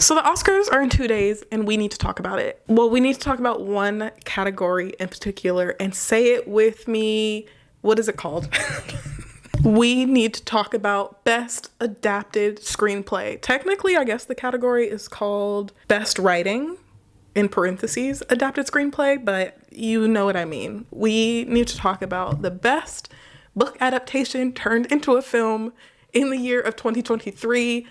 So the Oscars are in 2 days and we need to talk about it. Well, we need to talk about one category in particular and say it with me. What is it called? We need to talk about Best Adapted Screenplay. Technically, I guess the category is called Best Writing, in parentheses, Adapted Screenplay, but you know what I mean. We need to talk about the best book adaptation turned into a film in the year of 2023.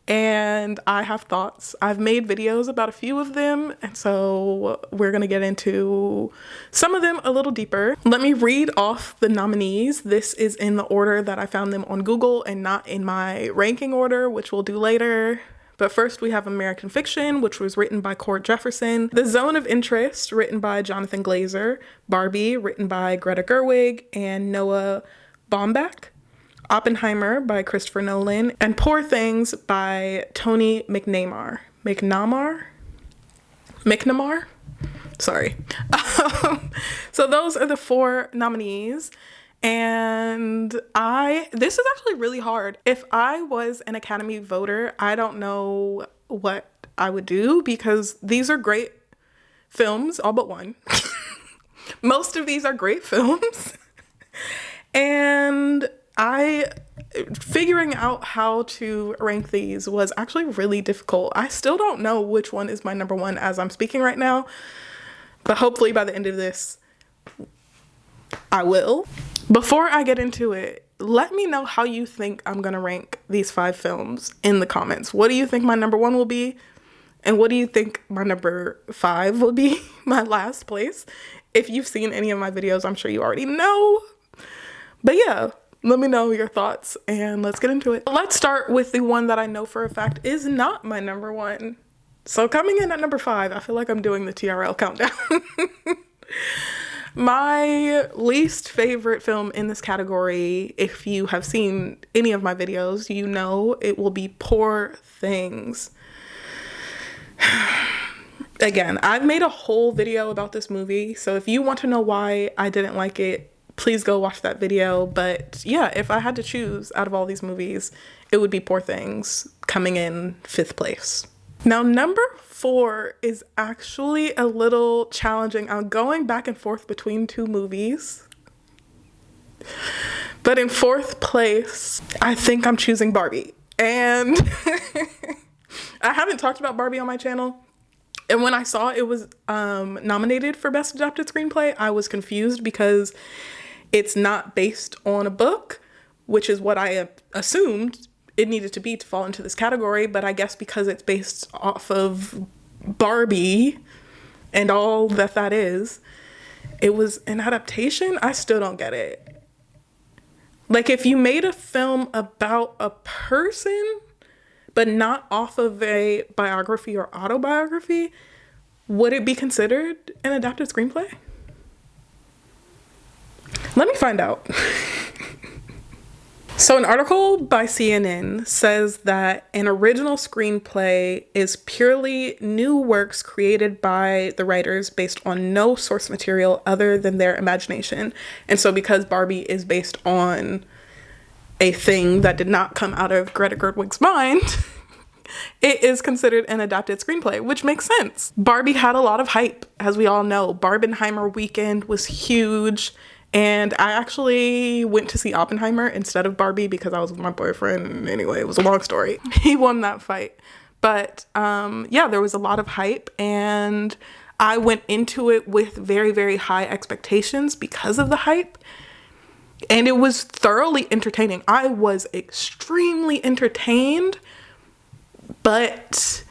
And I have thoughts. I've made videos about a few of them, and so we're gonna get into some of them a little deeper. Let me read off the nominees. This is in the order that I found them on Google and not in my ranking order, which we'll do later. But first we have American Fiction, which was written by Cord Jefferson. The Zone of Interest, written by Jonathan Glazer. Barbie, written by Greta Gerwig and Noah Baumbach. Oppenheimer by Christopher Nolan, and Poor Things by Tony McNamara. Sorry. So those are the 4 nominees, and this is actually really hard. If I was an Academy voter, I don't know what I would do because these are great films, all but one. Most of these are great films, and figuring out how to rank these was actually really difficult. I still don't know which one is my number one as I'm speaking right now, but hopefully by the end of this, I will. Before I get into it, let me know how you think I'm gonna rank these 5 films in the comments. What do you think my number 1 will be? And what do you think my number 5 will be, my last place? If you've seen any of my videos, I'm sure you already know. But yeah, let me know your thoughts and let's get into it. Let's start with the one that I know for a fact is not my number 1. So coming in at number 5, I feel like I'm doing the TRL countdown. My least favorite film in this category, if you have seen any of my videos, you know it will be Poor Things. Again, I've made a whole video about this movie, so if you want to know why I didn't like it, please go watch that video. But yeah, if I had to choose out of all these movies, it would be Poor Things, coming in 5th place. Now, number 4 is actually a little challenging. I'm going back and forth between 2 movies. But in 4th place, I think I'm choosing Barbie. And I haven't talked about Barbie on my channel. And when I saw it was nominated for Best Adapted Screenplay, I was confused because it's not based on a book, which is what I assumed it needed to be to fall into this category. But I guess because it's based off of Barbie and all that is, it was an adaptation. I still don't get it. Like, if you made a film about a person, but not off of a biography or autobiography, would it be considered an adapted screenplay? Let me find out. So an article by CNN says that an original screenplay is purely new works created by the writers based on no source material other than their imagination. And so because Barbie is based on a thing that did not come out of Greta Gerwig's mind, it is considered an adapted screenplay, which makes sense. Barbie had a lot of hype, as we all know. Barbenheimer weekend was huge. And I actually went to see Oppenheimer instead of Barbie because I was with my boyfriend. Anyway, it was a long story. He won that fight. But yeah, there was a lot of hype and I went into it with very, very high expectations because of the hype. And it was thoroughly entertaining. I was extremely entertained, but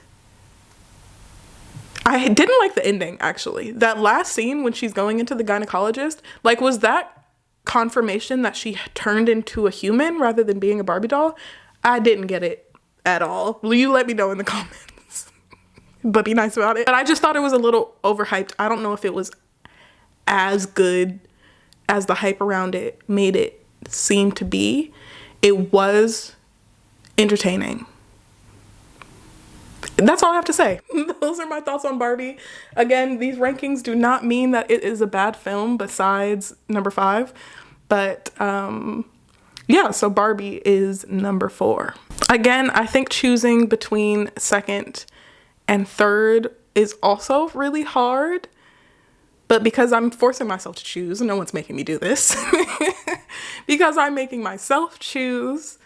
I didn't like the ending, actually. That last scene when she's going into the gynecologist, like, was that confirmation that she turned into a human rather than being a Barbie doll? I didn't get it at all. You let me know in the comments, but be nice about it. But I just thought it was a little overhyped. I don't know if it was as good as the hype around it made it seem to be. It was entertaining. That's all I have to say. Those are my thoughts on Barbie. Again, these rankings do not mean that it is a bad film besides number 5. But yeah, so Barbie is number 4. Again, I think choosing between second And third is also really hard. But because I'm forcing myself to choose, no one's making me do this. Because I'm making myself choose,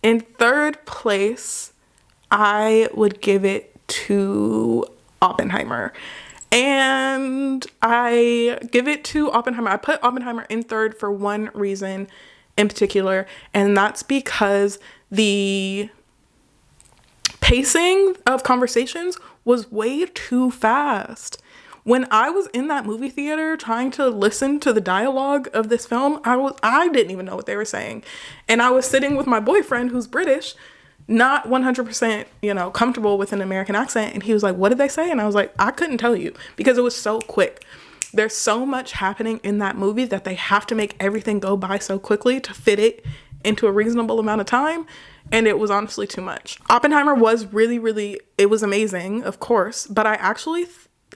in third place, I would give it to Oppenheimer. And I give it to Oppenheimer. I put Oppenheimer in third for one reason in particular, and that's because the pacing of conversations was way too fast. When I was in that movie theater trying to listen to the dialogue of this film, I didn't even know what they were saying. And I was sitting with my boyfriend who's British, not 100%, comfortable with an American accent. And he was like, what did they say? And I was like, I couldn't tell you because it was so quick. There's so much happening in that movie that they have to make everything go by so quickly to fit it into a reasonable amount of time. And it was honestly too much. Oppenheimer was really, really, it was amazing, of course, but I actually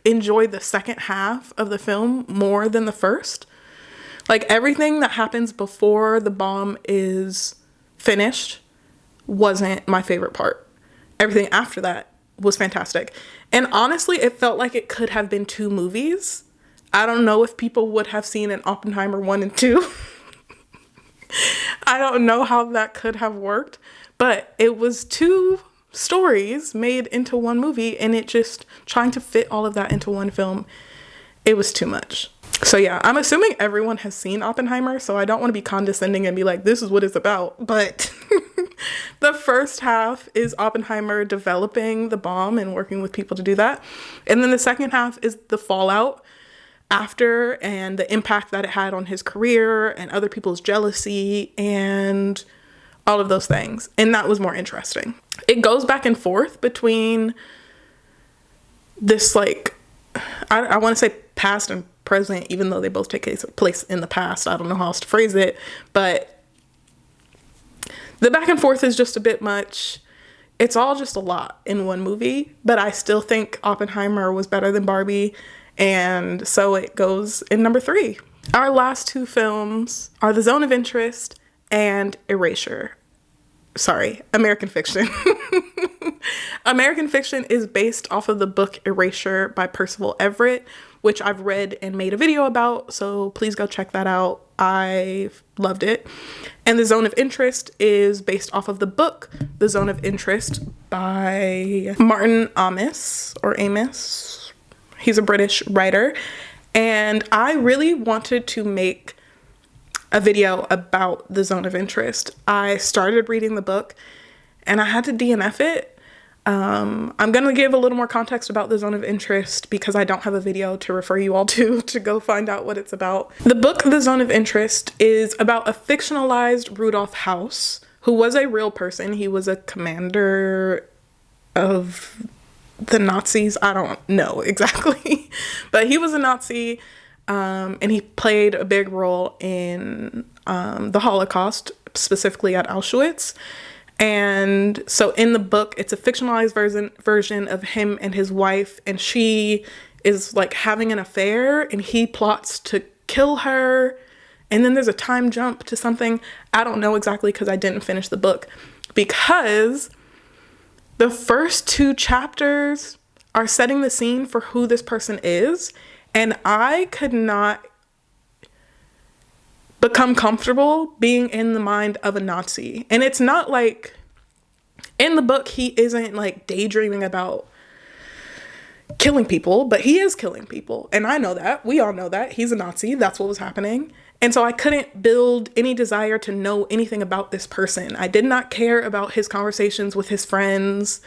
enjoyed the second half of the film more than the first. Like, everything that happens before the bomb is finished wasn't my favorite part. Everything after that was fantastic. And honestly, it felt like it could have been two movies. I don't know if people would have seen an Oppenheimer 1 and 2. I don't know how that could have worked, but it was two stories made into one movie, and it just trying to fit all of that into one film, it was too much. So yeah, I'm assuming everyone has seen Oppenheimer, so I don't want to be condescending and be like, this is what it's about, but the first half is Oppenheimer developing the bomb and working with people to do that, and then the second half is the fallout after and the impact that it had on his career and other people's jealousy and all of those things. And that was more interesting. It goes back and forth between this, like, I want to say past and present, even though they both take place in the past. I don't know how else to phrase it, but the back and forth is just a bit much. It's all just a lot in one movie, but I still think Oppenheimer was better than Barbie. And so it goes in number 3. Our last two films are The Zone of Interest and Erasure. Sorry, American Fiction. American Fiction is based off of the book Erasure by Percival Everett, which I've read and made a video about, so please go check that out. I loved it. And The Zone of Interest is based off of the book The Zone of Interest by Martin Amis, or Amos. He's a British writer, and I really wanted to make a video about The Zone of Interest. I started reading the book and I had to DNF it. I'm going to give a little more context about The Zone of Interest because I don't have a video to refer you all to go find out what it's about. The book The Zone of Interest is about a fictionalized Rudolph House, who was a real person. He was a commander of the Nazis. I don't know exactly, but he was a Nazi, and he played a big role in the Holocaust, specifically at Auschwitz. And so in the book, it's a fictionalized version of him and his wife, and she is like having an affair and he plots to kill her. And then there's a time jump to something. I don't know exactly because I didn't finish the book, because the first 2 chapters are setting the scene for who this person is. And I could not become comfortable being in the mind of a Nazi. And it's not like, in the book, he isn't like daydreaming about killing people, but he is killing people. And I know that. We all know that. He's a Nazi. That's what was happening. And so I couldn't build any desire to know anything about this person. I did not care about his conversations with his friends,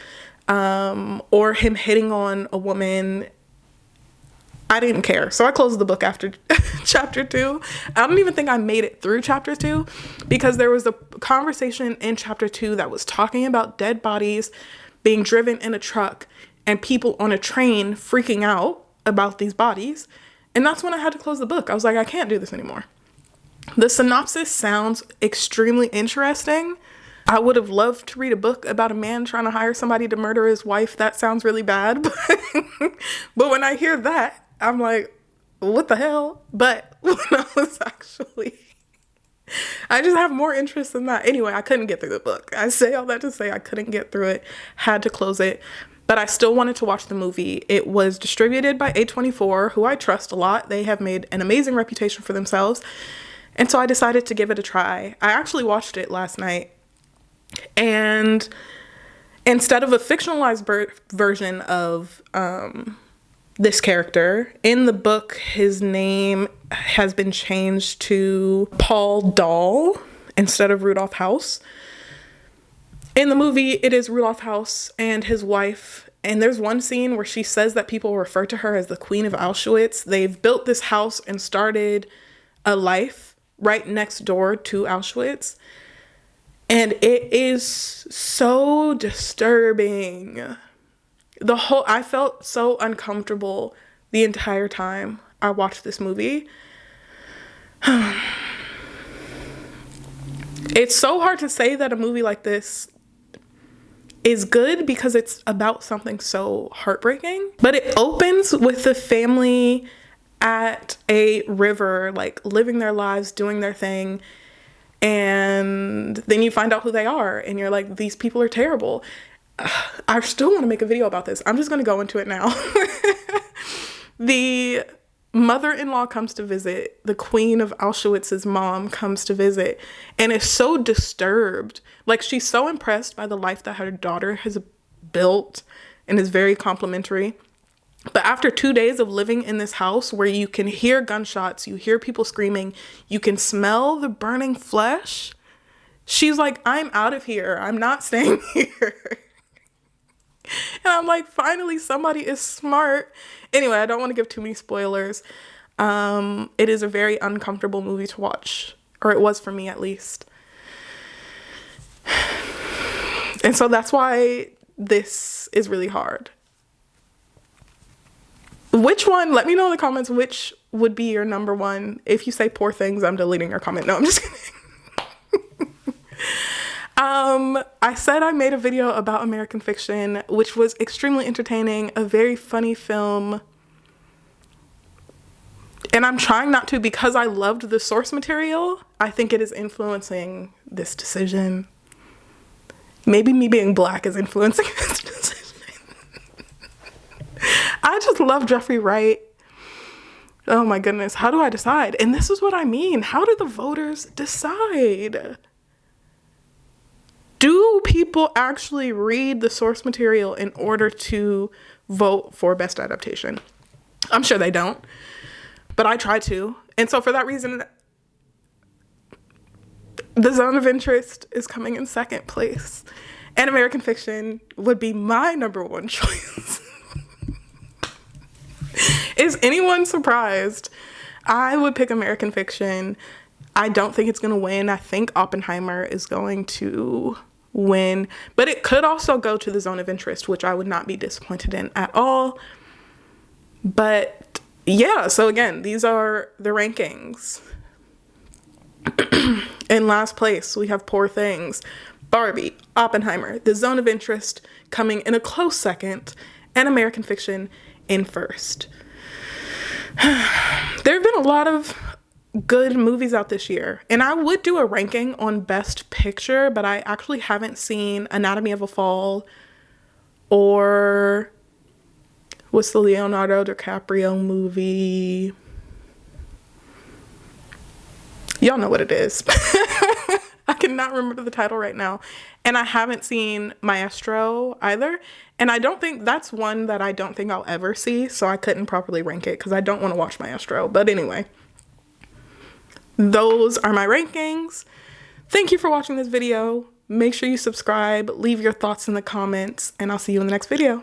or him hitting on a woman. I didn't care. So I closed the book after chapter 2. I don't even think I made it through chapter 2, because there was a conversation in chapter 2 that was talking about dead bodies being driven in a truck and people on a train freaking out about these bodies. And that's when I had to close the book. I was like, I can't do this anymore. The synopsis sounds extremely interesting. I would have loved to read a book about a man trying to hire somebody to murder his wife. That sounds really bad. But when I hear that, I'm like, what the hell? But when I was actually, I just have more interest in that. Anyway, I couldn't get through the book. I say all that to say I couldn't get through it. Had to close it. but I still wanted to watch the movie. It was distributed by A24, who I trust a lot. They have made an amazing reputation for themselves. And so I decided to give it a try. I actually watched it last night. And instead of a fictionalized version of this character, in the book, his name has been changed to Paul Dahl instead of Rudolph House. In the movie, it is Rudolph House and his wife. And there's one scene where she says that people refer to her as the Queen of Auschwitz. They've built this house and started a life right next door to Auschwitz. And it is so disturbing. I felt so uncomfortable the entire time I watched this movie. It's so hard to say that a movie like this is good because it's about something so heartbreaking. But it opens with the family at a river, like living their lives, doing their thing. And then you find out who they are and you're like, these people are terrible. I still want to make a video about this. I'm just going to go into it now. The mother-in-law comes to visit. The Queen of Auschwitz's mom comes to visit and is so disturbed. Like, she's so impressed by the life that her daughter has built and is very complimentary. But after 2 days of living in this house where you can hear gunshots, you hear people screaming, you can smell the burning flesh, she's like, I'm out of here. I'm not staying here. And I'm like, finally, somebody is smart. Anyway, I don't want to give too many spoilers. It is a very uncomfortable movie to watch, or it was for me at least. And so that's why this is really hard. Which one, let me know in the comments, which would be your number one. If you say Poor Things, I'm deleting your comment. No, I'm just kidding. I said I made a video about American Fiction, which was extremely entertaining, a very funny film. And I'm trying not to, because I loved the source material. I think it is influencing this decision. Maybe me being Black is influencing this decision. I just love Jeffrey Wright. Oh my goodness, how do I decide? And this is what I mean. How do the voters decide? Do people actually read the source material in order to vote for best adaptation? I'm sure they don't, but I try to. And so for that reason, The Zone of Interest is coming in second place. And American Fiction would be my number one choice. Is anyone surprised? I would pick American Fiction. I don't think it's going to win. I think Oppenheimer is going to win, but it could also go to The Zone of Interest, which I would not be disappointed in at all. But yeah, so again, these are the rankings. In last place, we have Poor Things, Barbie, Oppenheimer, The Zone of Interest coming in a close second, and American Fiction in first. There have been a lot of good movies out this year, and I would do a ranking on Best Picture, but I actually haven't seen Anatomy of a Fall or what's the Leonardo DiCaprio movie? Y'all know what it is. I cannot remember the title right now. And I haven't seen Maestro either. And I don't think that's one that I don't think I'll ever see. So I couldn't properly rank it because I don't want to watch Maestro. But anyway, those are my rankings. Thank you for watching this video. Make sure you subscribe, leave your thoughts in the comments, and I'll see you in the next video.